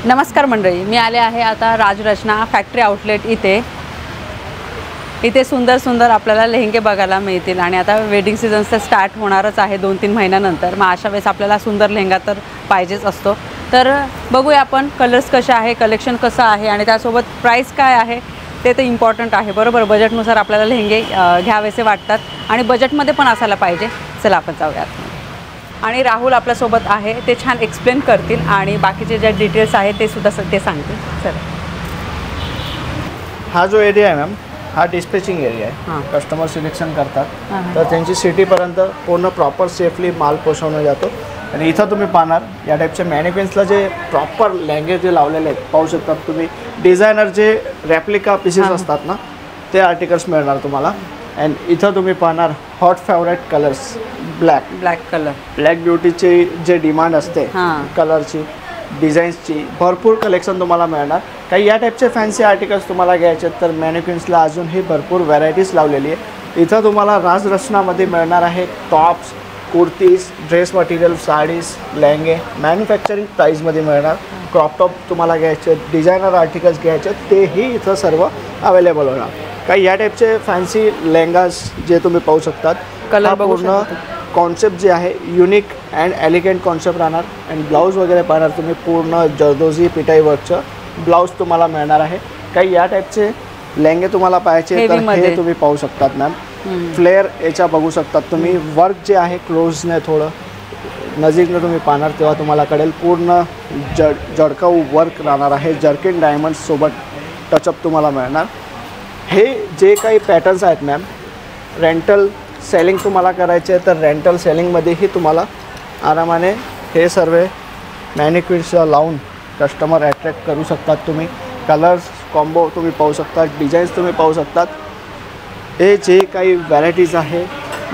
नमस्कार मंडळी, मी आले आहे आता राजरचना फॅक्टरी आउटलेट इथे सुंदर सुंदर आपल्याला लेहंगे बघायला मिळतील आणि आता वेडिंग सीझन तर स्टार्ट होणारच आहे 2-3 महिन्यानंतर। मग अशा वेळेस आपल्याला सुंदर लेहंगा तर पाहिजेच असतो। तर बघूया आपण कलर्स कसे आहे, कलेक्शन कसं आहे आणि त्यासोबत प्राइस काय आहे ते तर इम्पॉर्टंट आहे बरोबर। बजेटनुसार आपल्याला लेहंगे घ्यावेसे वाटतात आणि बजेटमध्ये पण असायला पाहिजे। चला आपण जाऊयात आणि राहुल आपल्यासोबत आहे, ते छान एक्सप्लेन करतील आणि बाकीचे जे डिटेल्स आहेत ते सुद्धा ते सांगतील। चला, हा जो एरिया आहे मॅम, हा डिस्पॅचिंग एरिया आहे। कस्टमर सिलेक्शन करतात तर त्यांची सिटीपर्यंत पूर्ण प्रॉपर सेफली माल पोहोचवला जातो। आणि इथं तुम्ही पाहणार या टाईपचे मॅनिक्विन्सला जे प्रॉपर लेहंगे जे लावलेले आहेत पाहू शकतात तुम्ही। डिझायनर जे रेप्लिका पीसेस असतात ना ते आर्टिकल्स मिळणार तुम्हाला। अँड इथं तुम्ही पाहणार hot favourite colours, black colour, black ब्युटीची जे डिमांड असते कलरची, डिझाईन्सची भरपूर कलेक्शन तुम्हाला मिळणार। काही या टाईपचे फॅन्सी आर्टिकल्स तुम्हाला घ्यायचे तर मॅनिक्विन्सला अजूनही भरपूर व्हरायटीज लावलेली आहे। इथं तुम्हाला राजरचनामध्ये मिळणार आहे tops, kurtis, dress material, saris, लेहंगे मॅन्युफॅक्चरिंग प्राईजमध्ये मिळणार। क्रॉप टॉप तुम्हाला घ्यायचे, डिझायनर आर्टिकल्स घ्यायचे तेही इथं सर्व अवेलेबल होणार। काही या टाईपचे फॅन्सी लेहंगाज जे तुम्ही पाहू शकतात, कलर पूर्ण कॉन्सेप्ट जे आहे युनिक अँड एलिगंट कॉन्सेप्ट राहणार। अँड ब्लाऊज वगैरे पाहणार तुम्ही पूर्ण जरदोजी पिटाई वर्कचं ब्लाऊज तुम्हाला मिळणार आहे। काही या टाईपचे लेहंगे तुम्हाला पाहायचे तर हे तुम्ही पाहू शकतात मॅम। फ्लेअर याच्या बघू शकतात तुम्ही। वर्क जे आहे क्लोजने थोडं नजीकने तुम्ही पाहणार तेव्हा तुम्हाला कळेल पूर्ण जडकाऊ वर्क राहणार आहे। जर्किन डायमंड्स सोबत टचअप तुम्हाला मिळणार। हे जे काही पॅटर्न्स आहेत मॅम, रेंटल सेलिंग तुम्हाला करायचे तर रेंटल सेलिंगमध्येही तुम्हाला आरामाने हे सर्व मॅनिक्विन्सला लावून कस्टमर अट्रॅक्ट करू शकतात तुम्ही। कलर्स कॉम्बो तुम्ही पाहू शकता, डिझाईन्स तुम्ही पाहू शकतात। हे जे काही व्हरायटीज आहे,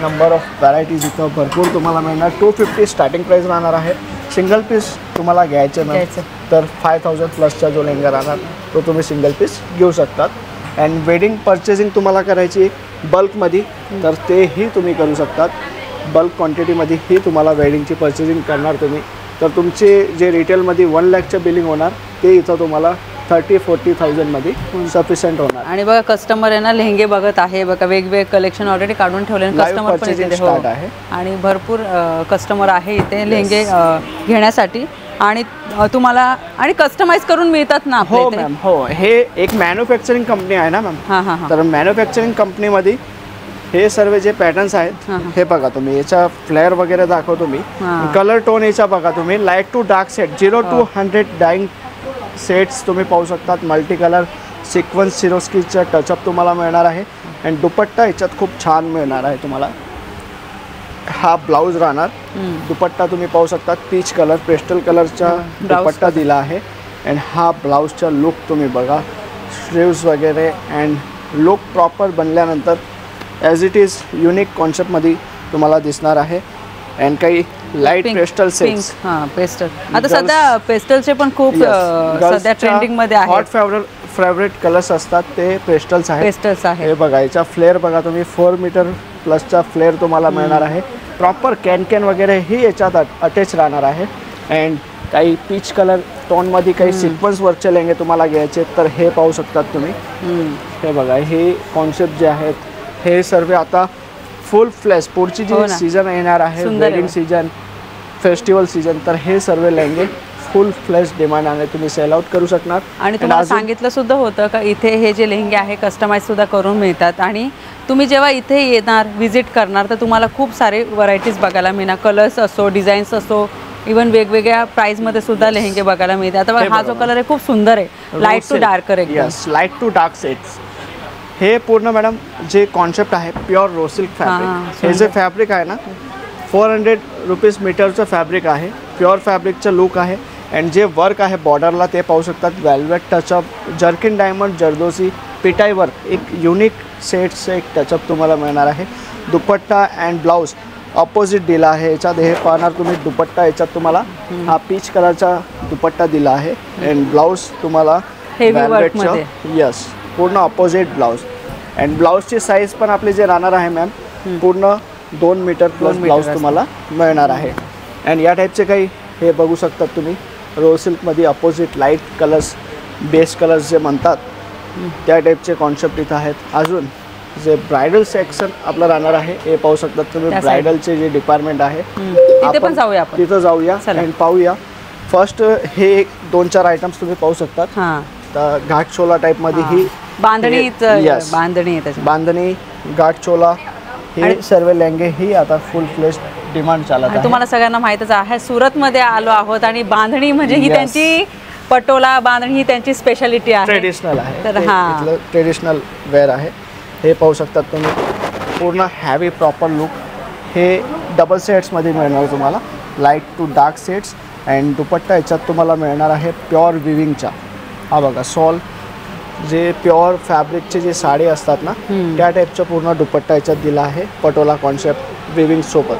नंबर ऑफ व्हरायटीज इथं भरपूर तुम्हाला मिळणार। 250 स्टार्टिंग प्राईस राहणार आहे। सिंगल पीस तुम्हाला घ्यायचे मॅम तर 5000 प्लसचा जो लेहंगा राहणार तो तुम्ही सिंगल पीस घेऊ शकतात। अँड वेडिंग परचेसिंग तुम्हाला करायची बल्कमध्ये तर तेही तुम्ही करू शकतात। बल्क क्वांटिटीमध्येही तुम्हाला वेडिंगची परचेसिंग करणार तुम्ही तर तुमचे जे रिटेलमध्ये 1 लाखचं बिलिंग होणार ते इथं तुम्हाला 30-40,000 मध्ये सफिशियंट होणार। आणि बघा कस्टमर आहे ना लेहंगे बघत आहे, बघा वेगवेगळे कलेक्शन ऑलरेडी काढून ठेवले, कस्टमर पण इथे स्टार्ट आहे आणि भरपूर कस्टमर आहे इथे लेहंगे घेण्यासाठी आणि तुम्हाला आणि कस्टमाइज करून मिळतात ना हो मॅम। हो, हे एक मॅन्युफॅक्चरिंग कंपनी आहे ना मॅम। तर मॅन्युफॅक्चरिंग कंपनीमध्ये हे सर्व जे पॅटर्न्स आहेत हे बघा तुम्ही। याचा फ्लेअर वगैरे दाखवतो मी। कलर टोन याचा बघा तुम्ही, light to dark set 0 to 100 dyeing sets तुम्ही पाहू शकतात। मल्टी कलर सिक्वेन्स सिरोस्कीचा टचअप तुम्हाला मिळणार आहे। अँड दुपट्टा याच्यात खूप छान मिळणार आहे तुम्हाला। हा ब्लाऊज राहणार, दुपट्टा तुम्ही पाहू शकतात पीच कलर पेस्टल कलरचा दुपट्टा दिला आहे। अँड हा ब्लाऊजचा लुक तुम्ही बघा, स्लीव्स वगैरे अँड लुक प्रॉपर बनल्यानंतर ॲज इट इज युनिक कॉन्सेप्टमध्ये तुम्हाला दिसणार आहे। अँड काही लाईट पेस्टल सेट्स, पेस्टल आता सध्या पेस्टलचे पण खूप सध्या ट्रेंडिंग मध्ये आहे। हॉट फेवरेट कलर्स असतात ते पेस्टल्स आहे। हे बघा याचा फ्लेअर बघा तुम्ही, 4 मीटर प्लसचा फ्लेअर तुम्हाला मिळणार आहे। प्रॉपर कॅन वगैरे ही याच्यात अटॅच राहणार आहे। अँड काही पीच कलर टोनमध्ये काही सिक्वेन्स वर्कचे लेहंगे तुम्हाला घ्यायचे तर हे पाहू शकतात तुम्ही। हे बघा हे कॉन्सेप्ट जे आहेत हे सर्व आता फुल फ्लॅश पुढची जी सीझन येणार आहे, वेडिंग सीझन, फेस्टिवल सीझन, तर हे सर्व लेहंगे फुल फ्लॅश डिमांड आहे, तुम्ही सेल आउट करू शकणार। आणि तुम्हाला सांगितलं सुद्धा होतं का इथे हे जे लेहंगे आहे कस्टमाइज सुद्धा करून मिळतात आणि तुम्ही जेव्हा इथे येणार व्हिजिट करणार तर तुम्हाला खूप सारे व्हरायटीज बघायला मिळणार। कलर्स असो, डिझाईन्स असो, इवन वेगवेगळ्या प्राइसमध्ये सुद्धा लेहंगे बघायला मिळतात। आता हा जो कलर आहे खूप सुंदर आहे, लाईट टू डार्क आहे। Yes, light to dark sets. हे पूर्ण मॅडम जे कॉन्सेप्ट आहे प्युअर रो सिल्क फॅब्रिक। हे जे फॅब्रिक आहे ना 400 रुपीज मीटरचं फॅब्रिक आहे। प्युअर फॅब्रिकचं लुक आहे। अँड जे वर्क आहे बॉर्डरला ते पाहू शकतात, velvet touch up, zircon diamond, zardozi पिटाई वर्क, एक युनिक सेट्सचं एक टचअप तुम्हाला मिळणार आहे। दुपट्टा अँड ब्लाऊज ऑपोजिट दिला आहे याच्यात। हे पाहणार तुम्ही दुपट्टा याच्यात तुम्हाला हा पीच कलरचा दुपट्टा दिला आहे। अँड ब्लाऊज तुम्हाला वेल्वेटचं, यस पूर्ण ऑपोजिट ब्लाऊज। अँड ब्लाऊजची साईज पण आपली जे राहणार आहे मॅम पूर्ण 2 मीटर प्लस ब्लाऊज तुम्हाला मिळणार आहे। अँड या टाईपचे काही हे बघू शकतात तुम्ही रो सिल्कमध्ये opposite light colours, base colours जे म्हणतात त्या टाईपचे कॉन्सेप्ट इथं आहेत. अजून जे ब्रायडल सेक्शन आपलं राहणार आहे हे पाहू शकतात तुम्ही. ब्रायडलचे जे डिपार्टमेंट आहे तिथे पण जाऊया आपण. तिथं जाऊया आणि पाहूया. फर्स्ट हे एक 2-4 आयटम्स तुम्ही पाहू शकतात. तर घाट चोला टाईपमध्ये ही बांधणी बांधणी घाट चोला हे सर्व लेंगे ही आता फुल फ्लेश डिमांड चालत आहे. तुम्हाला सगळ्यांना माहीतच आहे सुरतमध्ये आलो आहोत आणि बांधणी म्हणजे ही त्यांची पटोला बांधणी ही त्यांची स्पेशालिटी आहे. ट्रेडिशनल आहे. तर हा ट्रेडिशनल वेअर आहे. हे पाहू शकतात तुम्ही. पूर्ण हॅवी प्रॉपर लुक. हे डबल सेट्समध्ये मिळणार तुम्हाला. Light to dark sets and dupatta याच्यात तुम्हाला मिळणार आहे प्युअर विविंगचा. हा बघा सॉल जे प्युअर फॅब्रिकचे जे साडी असतात ना त्या टाईपचा पूर्ण दुपट्टा याच्यात दिला आहे. पटोला कॉन्सेप्ट विविंग सोबत.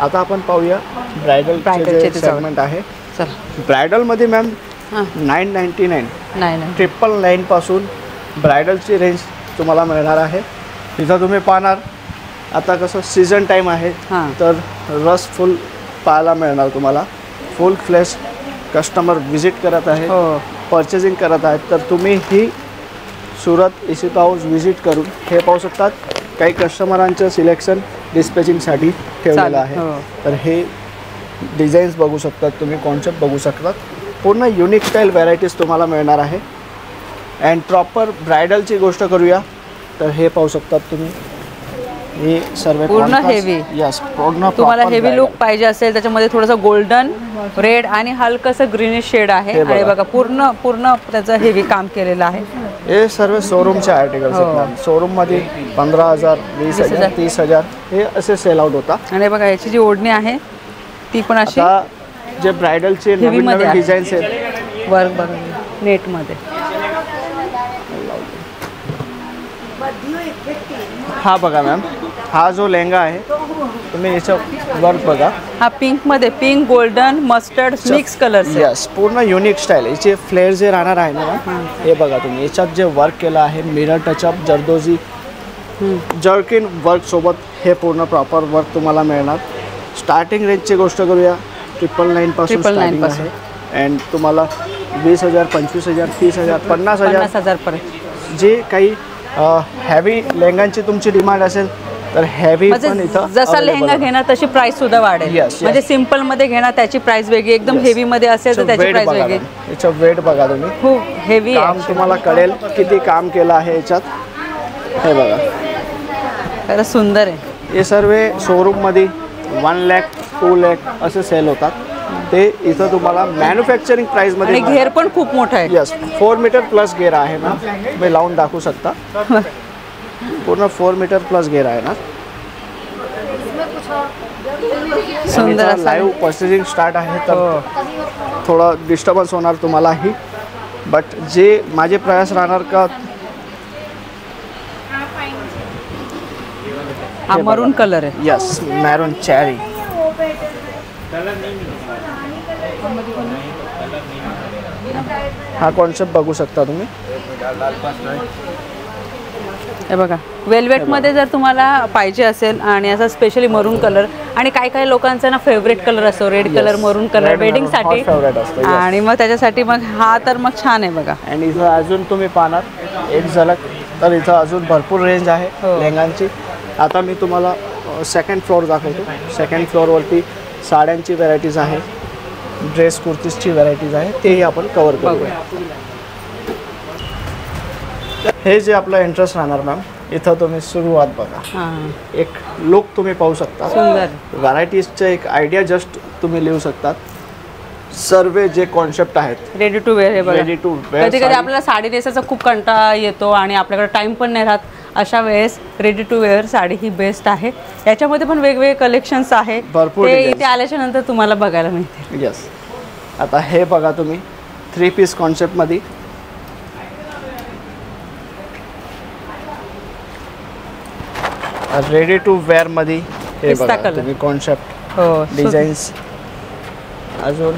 आता आपण पाहूया ब्रायडलचे जे सेगमेंट आहे. ब्रायडलमध्ये मॅम 999 999 पासून ब्रायडलची रेंज तुम्हाला मिळणार आहे. तिथं तुम्ही पाहणार आता कसं सीझन टाईम आहे तर रस फुल पाहायला मिळणार तुम्हाला. फुल फ्लेश कस्टमर व्हिजिट करत आहे, परचेसिंग करत आहेत. तर तुम्ही ही सुरत इसिता हाऊस व्हिजिट करून हे पाहू शकतात. काही कस्टमरांचं सिलेक्शन डिस्पॅचिंगसाठी ठेवलेलं आहे. तर हे डिझाईन्स बघू शकतात तुम्ही, कॉन्सेप्ट बघू शकतात. पूर्ण युनिक स्टाईल व्हरायटीज तुम्हाला मिळणार आहे. अँड प्रॉपर ब्रायडलची गोष्ट करूया तर हे पाहू शकतात तुम्ही. हे सर्व पूर्ण हेवी. यस पूर्ण तुम्हाला हेवी लुक पाहिजे असेल त्याच्यामध्ये थोडंसं गोल्डन रेड आणि हलकंसं ग्रीनिश शेड आहे. आणि बघा पूर्ण पूर्ण त्याचं हेवी काम केलेलं आहे. हे सर्व शोरूमचे आर्टिकल्स आहेत. शोरूममध्ये 15,000 20,000 30,000 हे असे सेल आउट होता. आणि बघा याची जी ओढणी आहे ती पण अशी जे ब्रायडलचे नवीन नवीन डिझाईन्स आहेत. वर्क बघा नेटमध्ये. हा बघा मॅम हा जो लेहंगा आहे तुम्ही याचं वर्क बघा. हा पिंकमध्ये pink golden mustard mix colours. Yes पूर्ण युनिक स्टाईल. याचे फ्लेअर जे राहणार आहे ना हे बघा तुम्ही. याच्यात जे वर्क केलं आहे मिरर टचअप जरदोजी जर्किन वर्क सोबत हे पूर्ण प्रॉपर वर्क तुम्हाला मिळणार. स्टार्टिंग रेंजची गोष्ट करूया 999 पासून स्टार्टिंग आहे. अँड तुम्हाला 20,000 25,000 30,000 50,000 पर्यंत जे काही हॅवी लेहंगांची तुमची डिमांड असेल तर हॅवी पण इथं जसा लेहंगा घेणार तशी प्राइस सुद्धा वाढेल. म्हणजे सिंपल मध्ये घेणार त्याची प्राइस वेगळी, एकदम हेवी मध्ये असेल तर त्याची प्राइस वेगळी. याचं वेट बघा तुम्ही. खूप हेवी काम तुम्हाला कळेल किती काम केलं आहे याच्यात. हे बघा खरंच सुंदर आहे. हे सर्व शोरूममध्ये 1 लाख 2 लाख असे सेल होतात. ते इथं तुम्हाला मॅन्युफॅक्चरिंग प्राइसमध्ये. आणि घेर पण खूप मोठा आहे. यस 4 मीटर प्लस घेर आहे ना. तुम्ही लावून दाखवू शकता. पूर्ण 4 मीटर प्लस घेर आहे ना. सुंदर. लाईव्ह परचेसिंग स्टार्ट आहे तर थोडं डिस्टर्बन्स होणार तुम्हालाही. बट जे माझे प्रयास राहणार का हा मरून कलर आहे. Yes maroon cherry. हा कॉन्सेप्ट बघू शकता तुम्ही. हे बघा वेल्वेटमध्ये जर तुम्हाला पाहिजे असेल आणि असा स्पेशली मरून कलर आणि काही लोकांचा ना फेवरेट कलर असतो रेड कलर मरून कलर वेडिंगसाठी. आणि मग त्याच्यासाठी मग हा तर मग छान आहे बघा. आणि इथं अजून तुम्ही पाहणार एक झलक तर इथं अजून भरपूर रेंज आहे लेहंगांची. आता मी तुम्हाला सेकंड फ्लोअर दाखवतो. सेकंड फ्लोअरवरती साड्यांची व्हरायटीज आहे, ड्रेस कुर्तीजची व्हरायटीज आहे, तेही आपण कवर करूया. हे जे आपलं इंटरेस्ट राहणार मॅम इथं तुम्ही सुरुवात बघा. एक लुक तुम्ही पाहू शकता. सुंदर व्हरायटीजचे एक आयडिया जस्ट तुम्ही लिहू शकतात. सर्व जे कॉन्सेप्ट आहेत रेडी टू वेअर. हे बघा रेडी टू वेअर. कधी कधी आपल्याला साडी नेसायचा खूप कंटाळा येतो आणि आपल्याकडे टाइम पण नाही राहत. अशा वेळेस रेडी टू वेअर साडी ही बेस्ट आहे. याच्यामध्ये पण वेगवेगळे कलेक्शन्स आहे. ते इथे आल्याच्या नंतर तुम्हाला बघायला मिळते. यस आता हे बघा तुम्ही 3 पीस कॉन्सेप्टमध्ये. रेडी टू वेअर मध्ये हे बघा तुम्ही कॉन्सेप्ट डिझाईन्स. अजून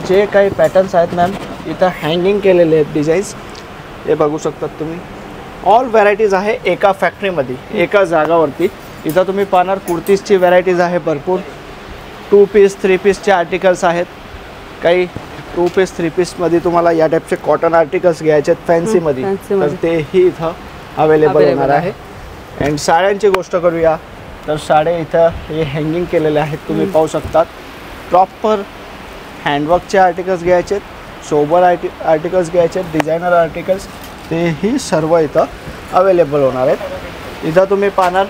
जे काही पॅटर्न्स आहेत मॅम इथं हँगिंग केलेले आहेत डिझाईन्स हे बघू शकतात तुम्ही. ऑल व्हरायटीज आहे एका फॅक्टरीमध्ये एका जागावरती. इथं तुम्ही पाहणार कुर्तीजची व्हरायटीज आहे भरपूर. 2 पीस 3 पीसचे आर्टिकल्स आहेत. काही टू पीस 3 पीसमध्ये तुम्हाला या टाईपचे कॉटन आर्टिकल्स घ्यायचे आहेत फॅन्सीमध्ये, fancy तर तेही इथं अवेलेबल होणार आहे. अँड साड्यांची गोष्ट करूया तर साड्या इथं हे हँगिंग केलेले आहेत, तुम्ही पाहू शकतात. प्रॉपर हँडवर्कचे आर्टिकल्स घ्यायचे आहेत, सोबर आर्टिकल्स घ्यायचे आहेत, डिझायनर आर्टिकल्स, तेही सर्व इथं अवेलेबल होणार आहेत. इथं तुम्ही पाहणार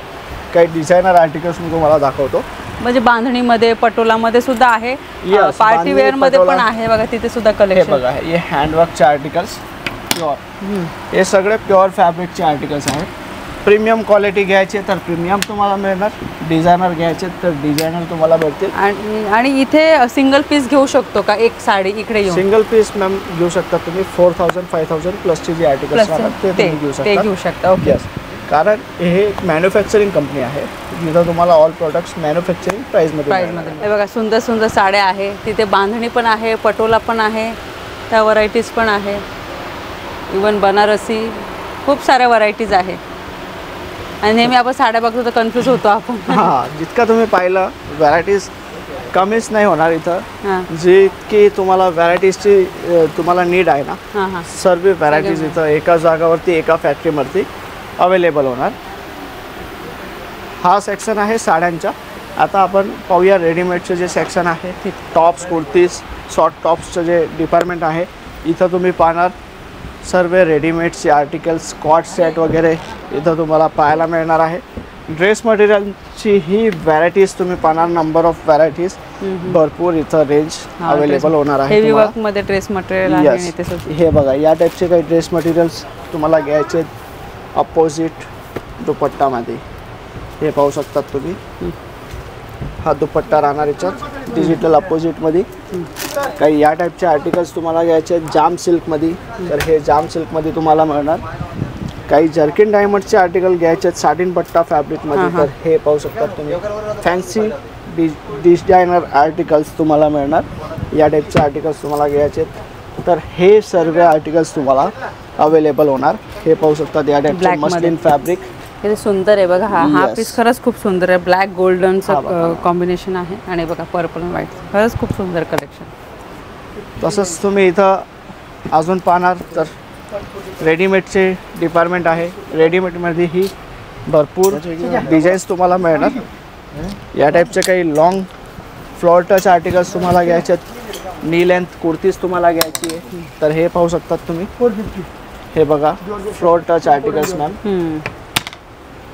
काही डिझायनर आर्टिकल्स मी तुम्हाला दाखवतो. म्हणजे बांधणीमध्ये पटोलामध्ये सुद्धा आहे, Yes, पार्टी वेअर मध्ये पण पटोला. आहे बघा, तिथे सुद्धा हे कलेक्शन. बघा, हे हँडवर्कचे आर्टिकल्स प्युअर, हे सगळे प्युअर फॅब्रिकचे आर्टिकल्स आहेत. प्रीमियम क्वालिटी घ्यायची तर प्रीमियम तुम्हाला मिळणार, डिझायनर घ्यायचे तर डिझायनर तुम्हाला भेटतील. आणि इथे सिंगल पीस घेऊ शकतो का एक साडी इकडे येऊन? सिंगल पीस मॅम घेऊ शकता तुम्ही. 4000 5000 प्लसची जी आर्टिकल्स राहतात ते तुम्ही घेऊ शकता. ओके. यस, कारण हे एक मॅन्युफॅक्चरिंग कंपनी आहे जिथं तुम्हाला ऑल प्रोडक्ट्स मॅन्युफॅक्चरिंग प्राईजमध्ये प्राईजमध्ये. हे बघा सुंदर सुंदर साड्या आहे, तिथे बांधणी पण आहे, पटोला पण आहे, त्या व्हरायटीज पण आहे, इवन बनारसी, खूप साऱ्या व्हरायटीज आहे. आणि नेहमी आपण साड्या बघतो तर कन्फ्यूज होतो आपण. हां, जितका तुम्ही पाहिलं व्हरायटीज कमीच नाही होणार इथं. हां जितकी तुम्हाला व्हरायटीजची तुम्हाला नीड आहे ना, हां हां. सर्व व्हरायटीज इथं एका जागावरती एका फॅक्टरीवरती अवेलेबल होणार. हा सेक्शन आहे साड्यांचा. आता आपण पाहूया रेडीमेडचे जे सेक्शन आहे, टॉप्स, कुर्तीज, शॉर्ट टॉप्सचं जे डिपार्टमेंट आहे. इथं तुम्ही पाहणार सर्व रेडीमेडचे आर्टिकल्स, कॉट सेट वगैरे इथं तुम्हाला पाहायला मिळणार आहे. ड्रेस मटेरियलची ही व्हरायटीज तुम्ही पाहणार, नंबर ऑफ व्हरायटीज भरपूर इथं रेंज अवेलेबल होणार आहे. हेवी वर्क मध्ये ड्रेस मटेरियल आहे. आणि ते Yes, हे बघा, या टाईपचे काही ड्रेस मटेरियल्स तुम्हाला घ्यायचे अपोजिट दुपट्टामध्ये. हे पाहू शकतात तुम्ही, हा दुपट्टा राहणार याच्यात डिजिटल अपोजिटमध्ये. काही या टाईपचे आर्टिकल्स तुम्हाला घ्यायचे आहेत जाम सिल्कमध्ये, तर हे जाम सिल्कमध्ये तुम्हाला मिळणार. काही जर्किन डायमंडचे आर्टिकल घ्यायचे आहेत साटिन पट्टा फॅब्रिकमध्ये, तर हे पाहू शकतात तुम्ही. फॅन्सी डिझायनर आर्टिकल्स तुम्हाला मिळणार. या टाईपचे आर्टिकल्स तुम्हाला घ्यायचे आहेत, तर हे सर्व आर्टिकल्स तुम्हाला अवेलेबल होणार. हे पाहू शकतात या टाईपचे मस्लिन फॅब्रिक. किती सुंदर आहे बघा. हा Yes. पीस खरंच खूप सुंदर आहे. ब्लॅक गोल्डनचं कॉम्बिनेशन आहे आणि बघा पर्पल व्हाईट, खरंच खूप सुंदर कलेक्शन. तसंच तुम्ही इथं अजून पाहणार तर रेडीमेडचे डिपार्टमेंट आहे. रेडीमेडमध्ये ही भरपूर डिझाईन्स तुम्हाला मिळणार. या टाईपचे काही लॉंग फ्लोअर टच आर्टिकल्स तुम्हाला घ्यायचे आहेत. नी लेंथ कुर्तीज तुम्हाला घ्यायची आहे, तर हे पाहू शकतात तुम्ही. हे बघा, फ्लोअर टच आर्टिकल्स मॅम.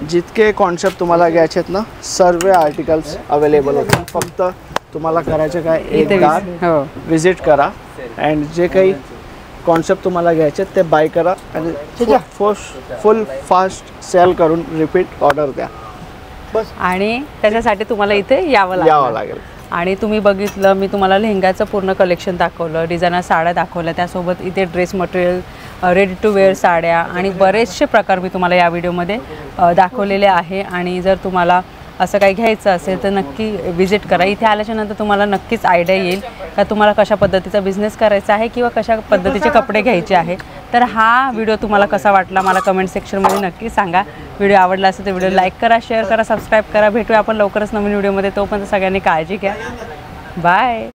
जितके कॉन्सेप्ट तुम्हाला घ्यायचे आहेत ना, सर्व आर्टिकल्स अवेलेबल होतात. फक्त तुम्हाला करायचे काय, एकदा विजिट करा अँड जे काही कॉन्सेप्ट तुम्हाला घ्यायचे ते बाय करा आणि फुल फास्ट सेल करून रिपीट ऑर्डर द्या. आणि त्याच्यासाठी तुम्हाला इथे यावं लागेल. आणि तुम्ही बघितलं, मी तुम्हाला लेहंगाचं पूर्ण कलेक्शन दाखवलं, डिझायनर साड्या दाखवल्या, त्यासोबत इथे dress material, ready to wear साड्या आणि बरेचसे प्रकार मी तुम्हाला या व्हिडिओमध्ये दाखवलेले आहे. आणि जर तुम्हाला असं काही घ्यायचं असेल तर नक्की विजिट करा. इथे आल्याच्यानंतर तुम्हाला नक्कीच आयडिया येईल का तुम्हाला कशा पद्धतीचा बिझनेस करायचा आहे किंवा कशा पद्धतीचे कपडे घ्यायचे आहे. तर हा व्हिडिओ तुम्हाला कसा वाटला मला कमेंट सेक्शनमध्ये नक्की सांगा. व्हिडिओ आवडला असेल तर व्हिडिओ लाईक करा, शेअर करा, सबस्क्राईब करा. भेटूया आपण लवकरच नवीन व्हिडिओमध्ये. तोपर्यंत सगळ्यांनी काळजी घ्या. बाय.